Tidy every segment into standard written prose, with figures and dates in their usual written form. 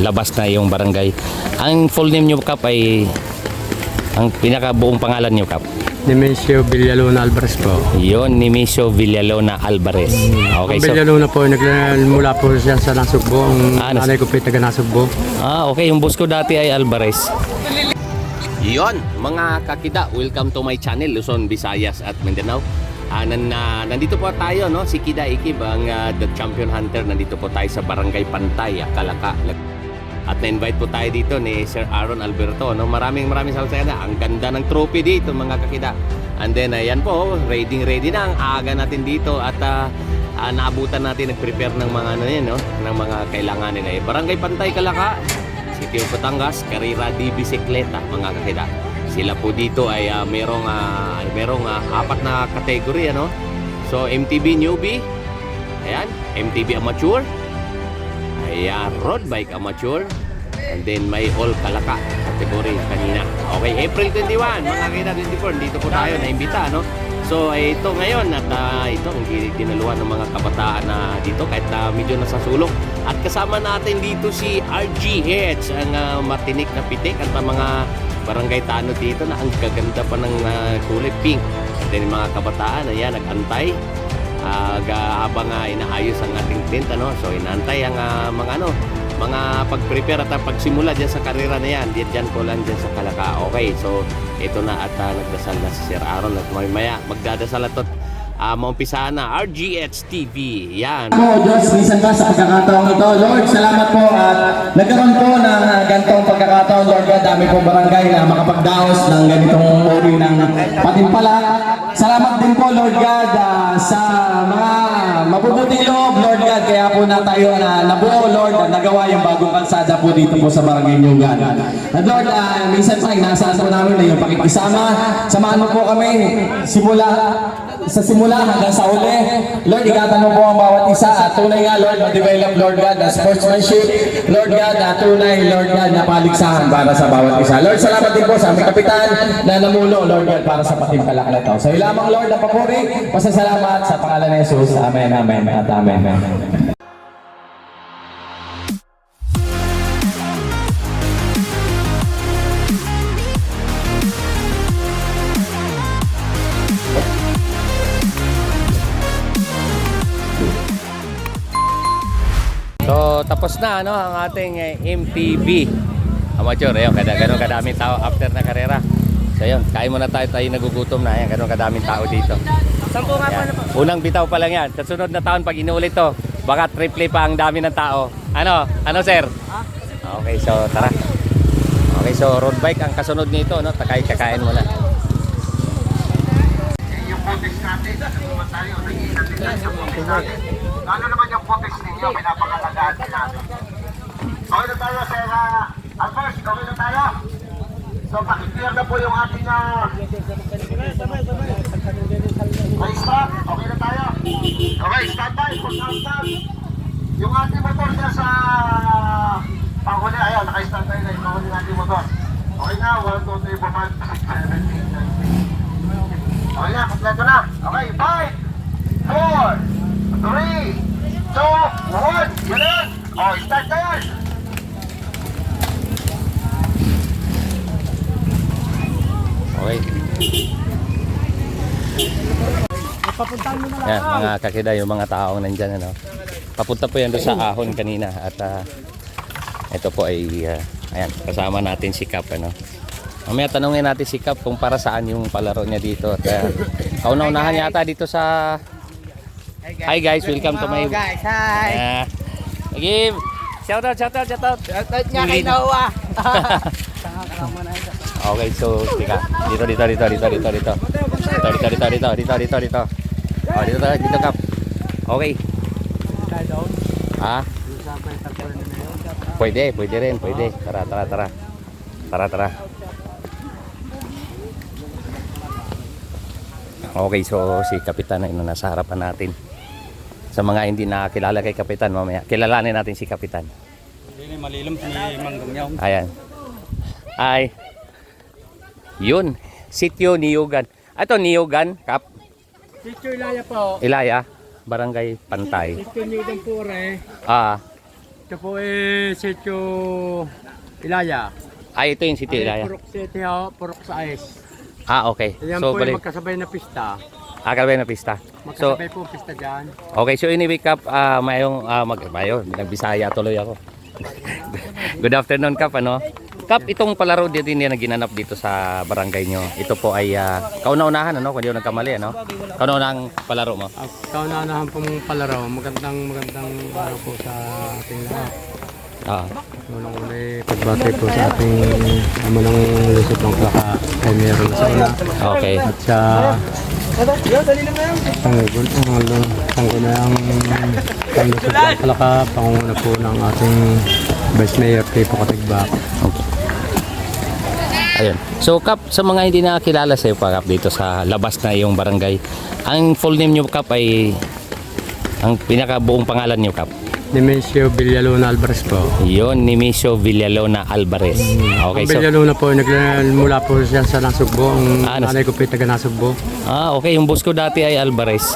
Labas na yung barangay. Ang full name nyo, Kap, ay ang pinakabuong pangalan nyo, Kap? Nemesio Villalona Alvarez po. Yun, Nemesio Villalona Alvarez. Okay, Ang Villalona po, nagmula po siya sa Nasugbo. Ang nanay ko po taga Nasugbo. okay. Yung boss ko dati ay Alvarez. Yun, mga kakida, welcome to my channel, Luzon, Visayas at Mindanao. Nandito po tayo, no? Si Kida Ikib, ang the champion hunter. Nandito po tayo sa Barangay Pantay, Kalaka. At na-invite po tayo dito ni Sir Aaron Alberto, no? Maraming salamat sa kanya. Ang ganda ng trophy dito, mga kakida. And then ayan po, ready na ang aga natin dito at naabutan natin, nag-prepare ng mga ano yan, no? Ng mga kailangan nila. Barangay Pantay, Kalaka, City of Batangas, Carrera di Bicicleta, mga kakida. Sila po dito ay merong 4 na category, ano? So MTB newbie, ayan, MTB amateur, ayan, road bike amateur, and then may all Kalaka category kanina. Okay, April 21, mga kakida, 24, dito po tayo naimbita, no? So ito ngayon at ito ang dinaluhan ng mga kabataan na dito kahit na medyo nasa sulok. At kasama natin dito si RGH, ang matinik na pitik at mga barangay tanod dito na ang gaganda pa ng kulay pink. At then mga kabataan, ayan, nag-antay habang inaayos ang ating tent, ano? So inaantay ang mga pag-prepare at pagsimula dyan sa karera na yan. Diyan po lang dyan sa Kalaka. Okay, so ito na at nagdasal na si Sir Aaron at maya magdadasal at maumpisahan na RGH TV. Yan. Po, Diyos, minsan ka sa pagkakataong ito. Lord, salamat po at nagkaroon po ng ganitong pagkakataon, Lord God. Dami pong barangay na makapagdaos ng ganitong uri ng patimpala. Salamat din po, Lord God, sa mga mabubuting loob, Lord God. Kaya po na tayo na nabuo, Lord, at nagawa yung bagong kalsada po dito po sa barangay Nyugan. At Lord, minsan pa, inaasahan po namin na yung pakikisama. Samahan mo po kami sa simula hanggang sa uli. Lord, ikatanong po ang bawat isa at tunay nga, Lord, ma-develop, Lord God, na sportsmanship, Lord God, na tunay, Lord God, na paligsahan para sa bawat isa. Lord, salamat din po sa aming kapitan na namulo, Lord God, para sa patimpalak na ito. Sa iyo lamang, Lord, na papuri, pasasalamat sa pangalan ni Jesus. Amen, amen, at amen. So tapos na, ano, ang ating MTB amateur. Ayun, ganun kadaming tao after na karera. So ayun, kain muna tayo nagugutom na. Ayan, ganun kadaming tao dito. Sampo nga pa na po. Unang bitaw pa lang yan. Sa sunod na taon pag inuulit to, baka triple pa ang dami ng tao. Ano sir? Okay, so tara. Okay, so road bike ang kasunod nito, no? Kakain muna. Yung potes natin, naman tayo, nag-iingat din tayo sa potes natin. Lalo naman yung potes ninyo, pinapakalagaan din natin. Okay na tayo, Sir Alvarez, okay na tayo? So, pakiclear na po yung ating may stop, okay na tayo? Okay, stand by, stand. Yung ating motor niya sa panghuli, ayun, naka-stand tayo na yung panghuli natin motor. Okay na, 1, 2, 3, 4, 5, 6, 7, 8, 9, 10. Okay na, kompleto na. Okay, 5, 4, 3, 2, 1. Ganun. O, start na yan. Okay. Yan, mga kakida, yung mga taong nandyan, ano. Papunta po yan doon sa ahon kanina. At ito po ay, ayan, kasama natin si Kap, ano. Mamaya tanungin natin si Kap kung para saan yung palaro niya dito. At kauna-unahan yata dito sa... Hi guys, welcome to my... Guys, hi! Give! Shout out! Shoutout nga kay Noah! Okay, so tika. Dito. Oh, dito Kap. Okay. Ha? Pwede rin. Tara. Okay, so si Kapitan na nasa harapan natin. Sa mga hindi nakakilala kay Kapitan, mamaya kilalanin natin si Kapitan. Hindi malilim si Manggong Yaw. Ayan. Ay. Yun. Sitio Niyugan. Ito Niyugan, Kap. Sitio Ilaya po. Ilaya, Barangay Pantay. Sitio Niyugan po, Ah. Ito po Sitio Ilaya. Ay, ito yung City Ilaya. Purok City ho, Purok sa Ais. Okay. Yan So, po balik. yung magkasabay na pista. Akala na pista. So, Magkasabay po pista dyan. okay. So, ini-wake up, mayo, nagbisaya tuloy ako. Good afternoon, Kap, ano? Kap, itong palaro din na ginanap dito sa barangay nyo. Ito po ay kauna-unahan, ano? Kung di ko nagkamali, ano? Kauna-unahang palaro mo. Kauna-unahan pong palaro. Magandang araw po sa ating lahat. Unang-una pagbati po sa ating ama ng Lusot ng Plaka ay meron sa una. Okay. At sa Tanggunang Lusot ng Plaka, pangunguna po ng ating Vice Mayor Pipo Katigbak. Okay. Ayun. So, Kap, sa mga hindi nakakilala sa iyo pa, Kap, dito sa labas na iyong barangay, ang full name nyo, Kap, ay ang pinakabuong pangalan nyo, Kap? Nemesio Villalona Alvarez po. Yun, Nemesio Villalona Alvarez. Okay, Ang so, Villalona po, nagmula po siya sa Nasugbo. Ang Ah, nanay ko po ay taga Nasugbo. okay, yung boss ko dati ay Alvarez.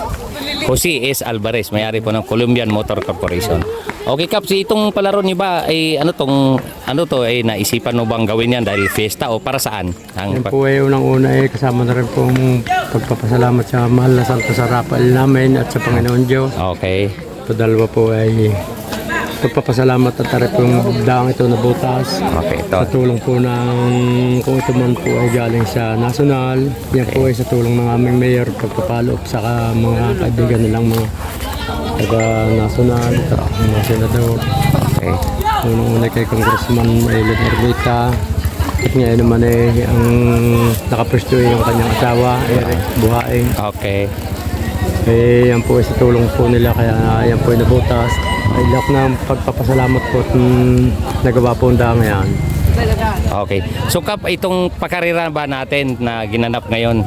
Jose S. Alvarez, may-ari po ng Colombian Motor Corporation. Okay, Kap, si itong palaro niyo ba ay ano to ay naisipan mo bang gawin yan dahil fiesta o para saan? Yan po ay unang-una kasama na rin po ang pagpapasalamat sa mahal na Santo sa Rafael namin at sa Panginoon Diyos. Okay. Ito dalawa po ay pagpapasalamat at tarik po yung daang ito na butas. Okay, ito. Sa tulong po ng kung ito man po ay galing sa national. Yan po ay sa tulong ng aming mayor pagpapalo sa mga kaibigan nilang mga taga-national at mga senador. Okay. Unang-una kay Congressman Aylin Ermita. At ngayon naman ang nakapwesto yung kanyang asawa, Eric Buhaing. Okay. Yan po ay sa tulong po nila kaya yan po ay nabutas. Ay lahat ng pagpapasalamat po at nagawa po ang daang yan. Okay. So, Kap, itong pakarera ba natin na ginanap ngayon,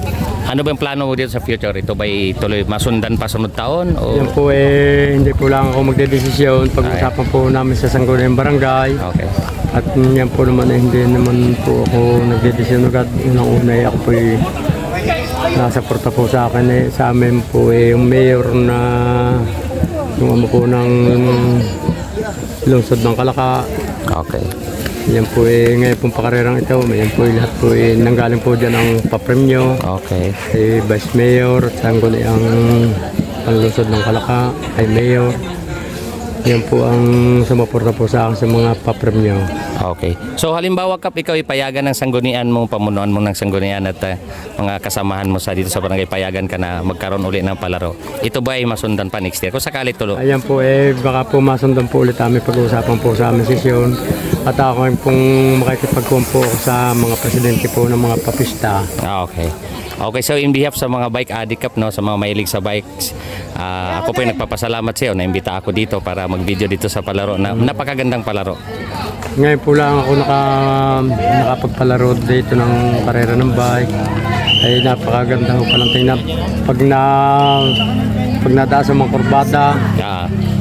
ano ba yung plano mo dito sa future? Ito ba tuloy masundan pa sunod taon? O? Yan po hindi po lang ako magdedesisyon. Pag-usapan po namin sa Sangguniang Barangay. Okay. At yan po naman hindi naman po ako nagdedesisyon agad. Unang-una ako po nasa porta po sa akin sa amin po yung mayor na yung amo po ng lungsod ng Kalaka. Okay. Yan po ngayon pong pakarerang ito. Yan po lahat po nanggaling po dyan ang papremyo. Okay. Si Vice Mayor, Sangguniang lungsod ng Kalaka, ay Mayor. Yan po ang sumuporta po sa akin sa mga papremyo. Okay. So halimbawa, Kap, ikaw ipayagan ng sanggunian mo, pamunuan mo ng sanggunian at mga kasamahan mo sa dito sa barangay, payagan ka na magkaroon uli ng palaro. Ito ba ay masundan pa next year? Kung sakali tuloy. Ayan po baka po masundan po ulit kami pag-uusapan po sa aming sesyon. At ako pong makikipagkuhan po ako sa mga presidente po ng mga papista. Okay. Okay, so in behalf sa mga bike addict, Kap, no, sa mga mahilig sa bikes, ako po ay nagpapasalamat sa iyo. Naimbita ako dito para mag-video dito sa palaro na napakagandang palaro. Ngayon po lang ako nakapagpalaro dito ng karera ng bike. Ay napakaganda ko palang tingnan. Pag nadaas ang mga kurbada,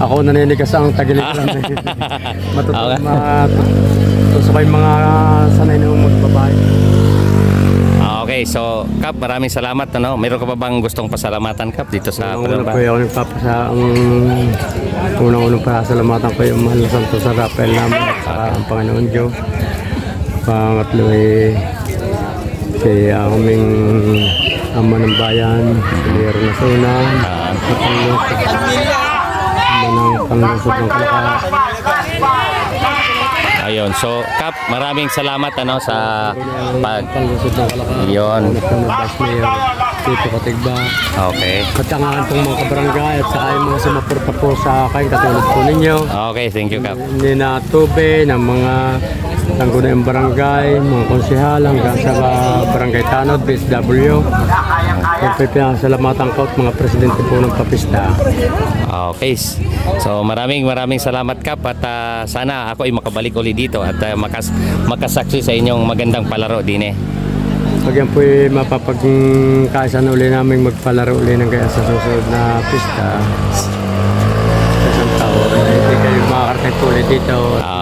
ako naninigas ang tagilid lang. Matutusok yung mga sanay na magbabike. Okay, so Kap, maraming salamat. Ano? Meron ka pa bang gustong pasalamatan, Kap, dito sa Unang-una po ako unang-unang pasalamatan ko yung mahal na Santo sa Rafael namin sa ang Panginoon Diyos. Pangatlo si aming ama ng bayan, si Mayor Nasuna, at ang panglusot ng Kalaka. Ayun, so Kap, maraming salamat sa Panglusot ng Kalaka. Yun. Vice Mayor Pipo Katigbak. Okay. At ang atong mga kabarangay at saka yung mga sumuporta po sa akin katulad po ninyo. Okay, thank you, Kap. Hindi na tube ng mga Sangguniang Barangay, mga konsehal hanggang sa Barangay Tanod, BSW. Siyempre pinasalamatan ko at mga presidente po ng papista. Okay. So maraming salamat, Kap, at sana ako ay makabalik uli dito at makasaksi sa inyong magandang palaro din. Pag yan po mapapagkaisan uli namin magpalaro uli ng kaya sa susunod na pista sa isang taon. Hindi kayo makakarating po ulit dito.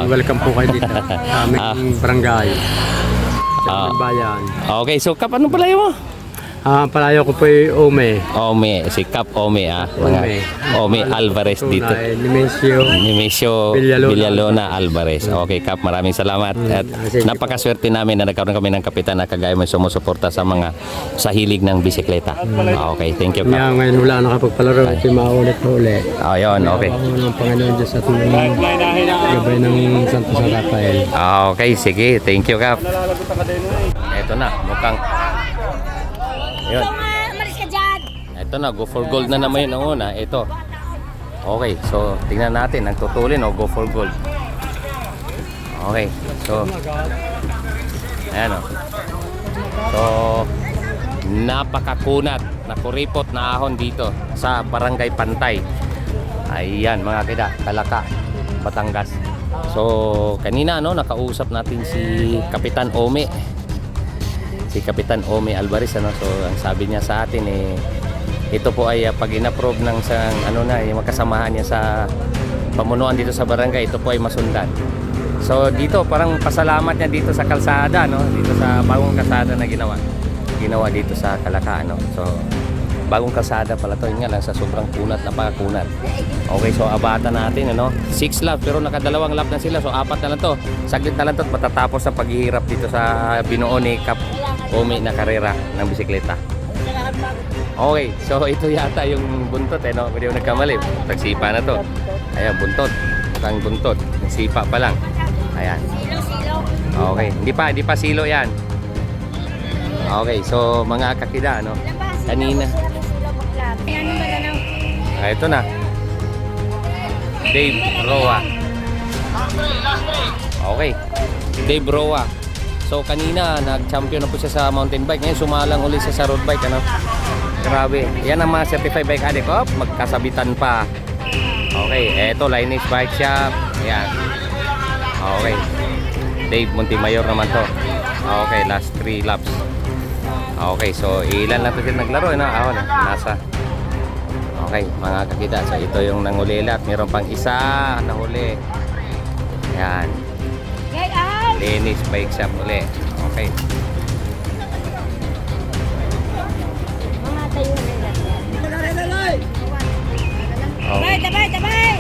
Welcome po kayo dito sa aming barangay. Sa aming bayan. Okay, so Kap, ano pala yun mo? Palayo ko po yung Ome. Ome, si Cap Ome Ome Alvarez dito. Nemesio Villalona Alvarez. Okay, Cap, maraming salamat. At napakaswerte namin na nagkaroon kami ng kapitan na kagaya mo sumusuporta sa hilig ng bisikleta. Okay, thank you, Cap. Ngayon wala nakapagpalaro. Ito maulit na uli. Ayun, okay. Ako ng Panginoon Diyos at gabay ng Santo San Rafael. Okay, sige. Thank you, Cap. Ito na, mukhang... Ayun. Maris ka dyan! Ito na, go for gold na naman yun ang una. Ito. Okay, so tingnan natin. Nagtutulin o go for gold. Okay, so... Ayan o. So, napakakunat na kuripot na ahon dito sa Barangay Pantay. Ayan mga kida, Kalaka, Batangas. So, kanina nakausap natin si Kapitan Ome. Si Kapitan Ome Alvarez so ang sabi niya sa atin ito po ay pag in-approve ng yung makasamahan niya sa pamunuan dito sa barangay, ito po ay masundan. So dito parang pasalamat niya dito sa kalsada dito sa bagong kalsada na ginawa dito sa Kalaka So bagong kalsada pala to, yun nga lang sa sobrang kunat, napakakunat. Okay, so abata natin 6 lap pero nakadalawang lap na sila, so 4 na lang to, saglit na lang to at matatapos ang paghihirap dito sa binuo ni Cap Ome na karera ng bisikleta. Okay, so ito yata yung buntot hindi ko nagkamali, tagsipa na to. Ayan, buntot, mukhang buntot, nagsipa pa lang. Ayan, okay, hindi pa silo yan. Okay, so mga kakida kanina ito na Dave Roa. Okay, Dave Roa. So kanina nag-champion na po siya sa mountain bike. Ngayon sumalang ulit siya sa road bike Grabe. Yan ang mga certified bike addict. Magkasabitan pa. Okay, eto Lineage Bike Shop. Yan. Okay. Dave Montemayor naman to. Okay, last 3 laps. Okay, so ilan lang to sila naglaro nasa. Okay, mga kakita. So ito yung nangulila at mayroon pang isa nahuli. Yan. Linis Bike Shop uli. Okay. Okay. Tabay!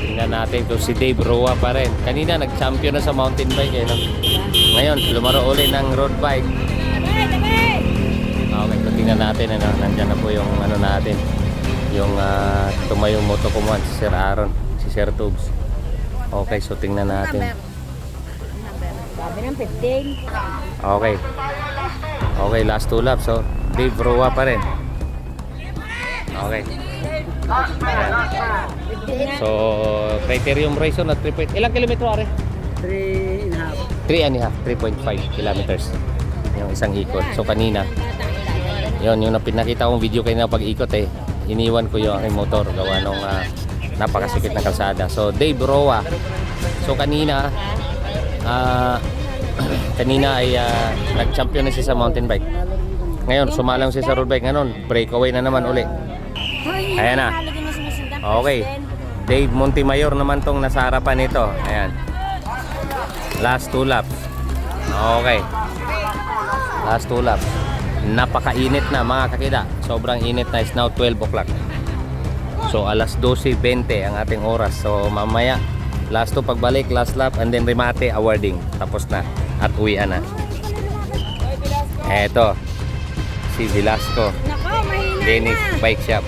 Tingnan natin kung si Dave Roa pa rin. Kanina nag-champion na sa mountain bike Ngayon, lumaro uli ng road bike. Okay, so tingnan natin nandyan na po yung natin. Yung tumayong motocomand si Sir Aaron, si Sir Tubes. Okay, so tingnan natin. Sabi ng 15. Okay. Okay, last 2 laps. So, Dave Roa pa rin. Okay. So, criterium race at 3. Ilang kilometro are? 3.5 kilometers. Yung isang ikot. So, kanina, yung pinakita kong video kanina pag-ikot iniwan ko yung aking motor gawa nung napakasikip na kalsada. So, Dave Roa. So, kanina ay nag-champion na siya sa mountain bike. Ngayon, sumalang siya sa road bike. Ngayon, breakaway na naman uli. Ayan na. Okay. Dave Montemayor naman tong nasa harapan nito. Ayan. Last 2 laps. Okay. Last 2 laps. Napakainit na mga kakida. Sobrang init na. It's now 12 o'clock. So, alas 12:20 ang ating oras. So, mamaya last 2 pagbalik, last lap, and then remate, awarding. Tapos na. At uwian na. Eto. Si Velasco. Dennis Bike Shop.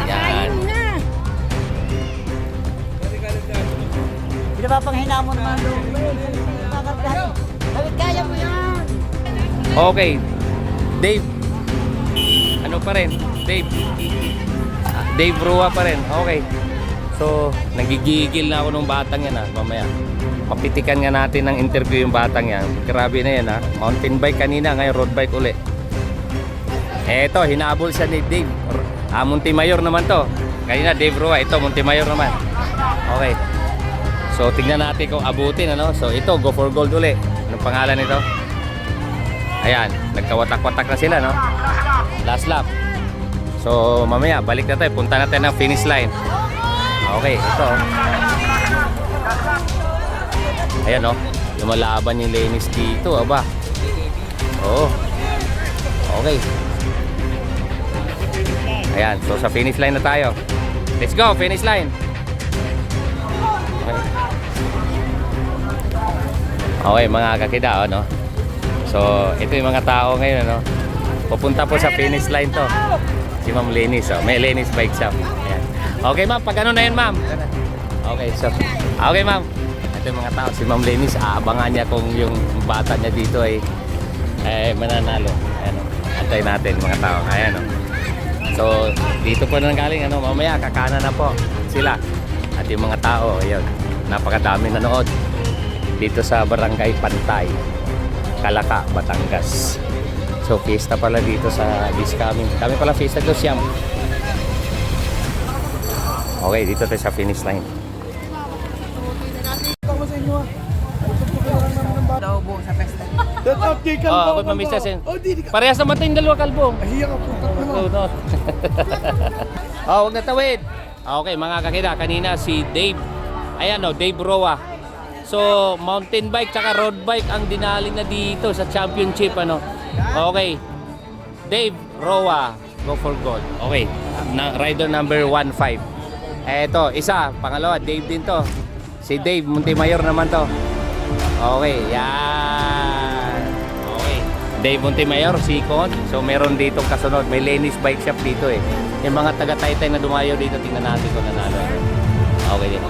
Yan. Hindi ba pang hinamon naman doon? Kaya mo yan! Okay. Dave. Ano pa rin? Dave. Dave Roa pa rin. Okay. So, nagigigil na ako nung batang yan mamaya. Papitikan nga natin ng interview yung batang yan. Grabe na yan Mountain bike kanina, ngayon road bike uli. Eto, hinabol siya ni Dave. Montemayor naman to. Kanina Dave Roa, ito Montemayor naman. Okay. So, tingnan natin kung abutin So, ito, go for gold uli. Anong pangalan nito? Ayan, nagkawatak-watak na sila Last lap. So, mamaya, balik na tayo. Punta natin ng finish line. Okay, ito. Ayan lumalaban yung Lenis dito, aba. Oh. Okay. Ayan, so sa finish line na tayo. Let's go, finish line. Okay. Okay, mga kakida, no? So, ito yung mga tao ngayon, no? Pupunta po sa finish line to. Si Ma'am Lenis, oh. May Lenis Bike Shop. Ayan. Okay, ma'am, pag ano na yun, ma'am? Okay, so, okay, ma'am. Ito yung mga tao. Si Ma'am Lenis, aabangan niya kung yung bata niya dito ay mananalo. Ayan, antayin natin, mga tao. Ayan, oh. So, dito po na galing, ano, mamaya kakana na po sila. At yung mga tao, ayun, napakadami nanood dito sa Barangay Pantay, Calaca, Batangas. So, fiesta pala dito sa this coming. Kami pala fiesta to siyam. Okay, dito tayo sa finish line. Daw buong sa pesta. Oh, good mamisa sin. Parehas naman tayong dalawa kalbo. Ahiya ka po. Oh, huwag natawid. Okay, mga kakida, kanina si Dave. Ayan, oh, Dave Roa. So, mountain bike tsaka road bike ang dinali na dito sa championship, ano. Okay. Dave Roa, go for gold. Okay. Rider number 15. Eto, isa, pangalawa, Dave din to. Si Dave Montemayor naman to. Okay, yan. Okay. Dave Montemayor, Sikon. So, meron dito kasunod. May Lenis Bike Shop dito eh. Yung mga taga-Taytay na dumayo dito, tingnan natin kung nanalo. Okay din.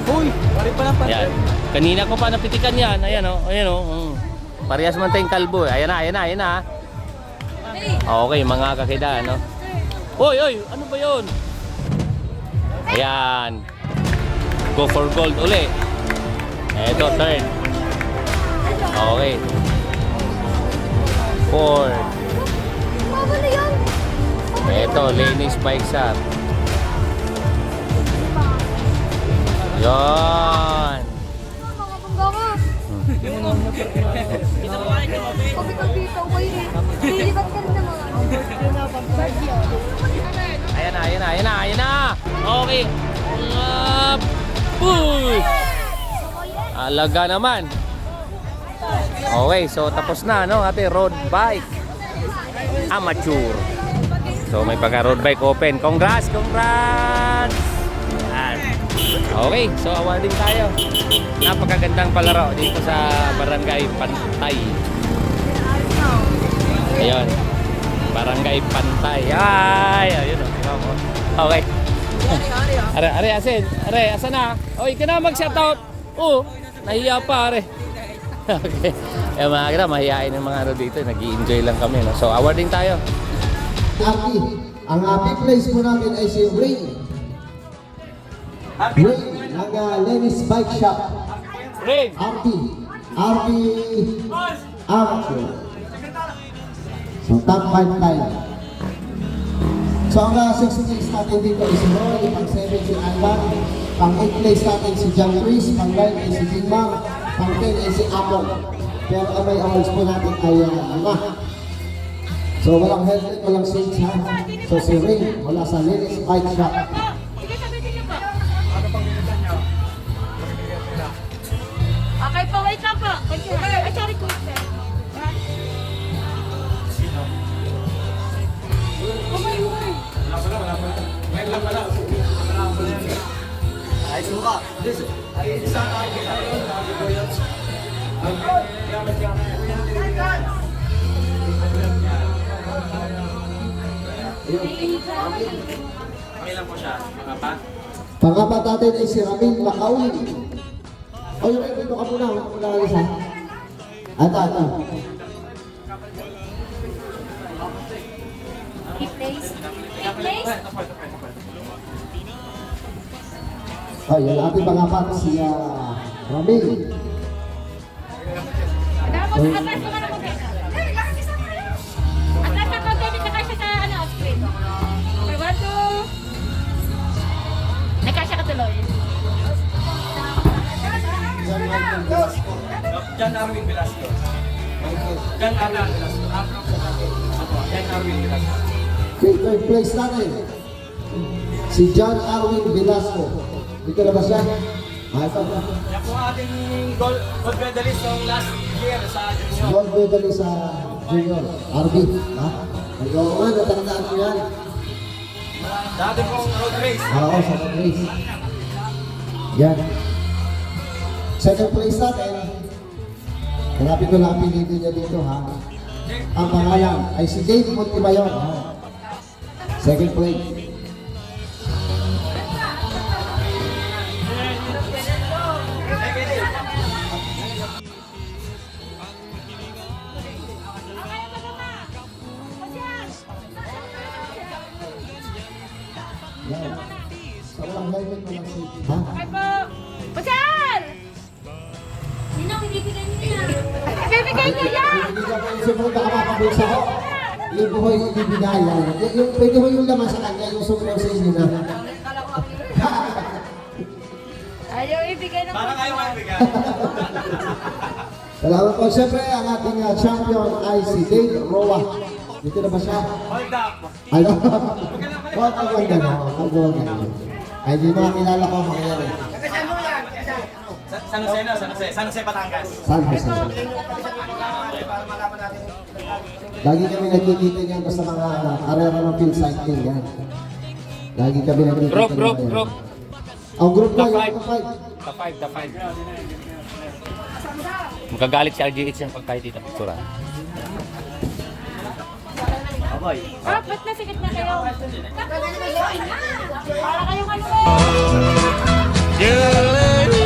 Uy, pare pa lang Yan. Kanina ko pa napitikan yan. Ayan o. Ayan o. Parehas man tayong kalbo eh. Ayan na, ayan na, ayan na. Okay, mga kakida, ano. Uy, uy, ano ba yun? Ayan. Go for gold uli. Eto, third. Okay. Fourth. Eto, Lenis Bike Shop. Yan. Ayan na, ayan na, ayan na, ayan na. Okay. Push. Alaga naman. Okay, so tapos na, no, ate, road bike. Amateur. So may pagka road bike open. Congrats, congrats. Yan. Okay, so awarding tayo. Napakagandang palaro dito sa Barangay Pantay. Ayun. Barangay Pantay. Ay, ayun oh. Okay. Are, asin. Are, asa na? Oy, ka na mag-shoutout. Oo, nahiya pa, are. Okay. Eh, mga kira, mahihain yung mga ano dito. Nag-i-enjoy lang kami, no? So, awarding tayo. Happy. Ang happy place po namin ay si Ray. Ray, ng Lenis Bike Shop. Ring! RP. So, top 5 tayo. So, ang 6 place natin dito is si Roy, pang 7 si Alban, pang 8 place natin si John Chris, pang 9 ay si Jingmang, pang 10 ay si Apple. Pero ang may awards po natin ay Alma. So, walang helmet, walang seats ha. So, si Ray, wala sa Lenis Bike Shop. Okay po, wait lang po. Ay, sorry ko. Pangapat natin ay si Ramil Macauli. O yun, dito ka muna. Huwag mo na alis ha. Ata. Place. Place. O, yun ating pangapat si Ramil. Tapos, atas mo ka na konti. Atas na konti, may kakasya sa ano, screen. Okay, 1, 2. Nakasya ka tuloy. John Arwin Velasco. John Arwin Velasco. John Arwin Velasco. Okay, third place natin. Si John Arwin Velasco. Dito na ba siya? Ito. Yan po ang ating gold medalist ng last year sa junior. Gold medalist sa Junior. RB. Ha? Oo nga, natandaan ko yan. Dati pong road race. Oo, sa race. Yan. Second place natin. Hanapin ko lang ang pinili niya dito, ha? Ang pangalan ay si Dave Montemayor. Second place. Yan. Sa walang helmet, walang safety. Ha? Okay po. Pasyal! Ninong, ibibigay niyo yan. Ibibigay niyo yan! Hindi ka po yung sumunod, baka mapabulsa ko. Yung buhay yung ibibigay yan. Pwede mo yung laman sa kanya, yung sumunod sa inyo na. Ayaw ibigay ng Parang ayaw kayo bigyan. Salamat po. Siyempre, ang ating champion ay si Dave Roa. Dito na ba siya? Hold up. Ano? Huwag ang ganda na. Huwag ang ganda. Ay, di ba kilala ko mga yan eh. San Jose na, San Jose. San Jose, Batangas. San Jose. Lagi kami nagkikita niyan sa mga karera ng field cycling yan. Lagi kami nagkikita Group, niyan. group, group. Ang group na, The yung five. top five. The 5. Magagalit si RGH yan pag tayo dito. Sura. Ah, ba't nasikit na kayo? Para kayong ano eh.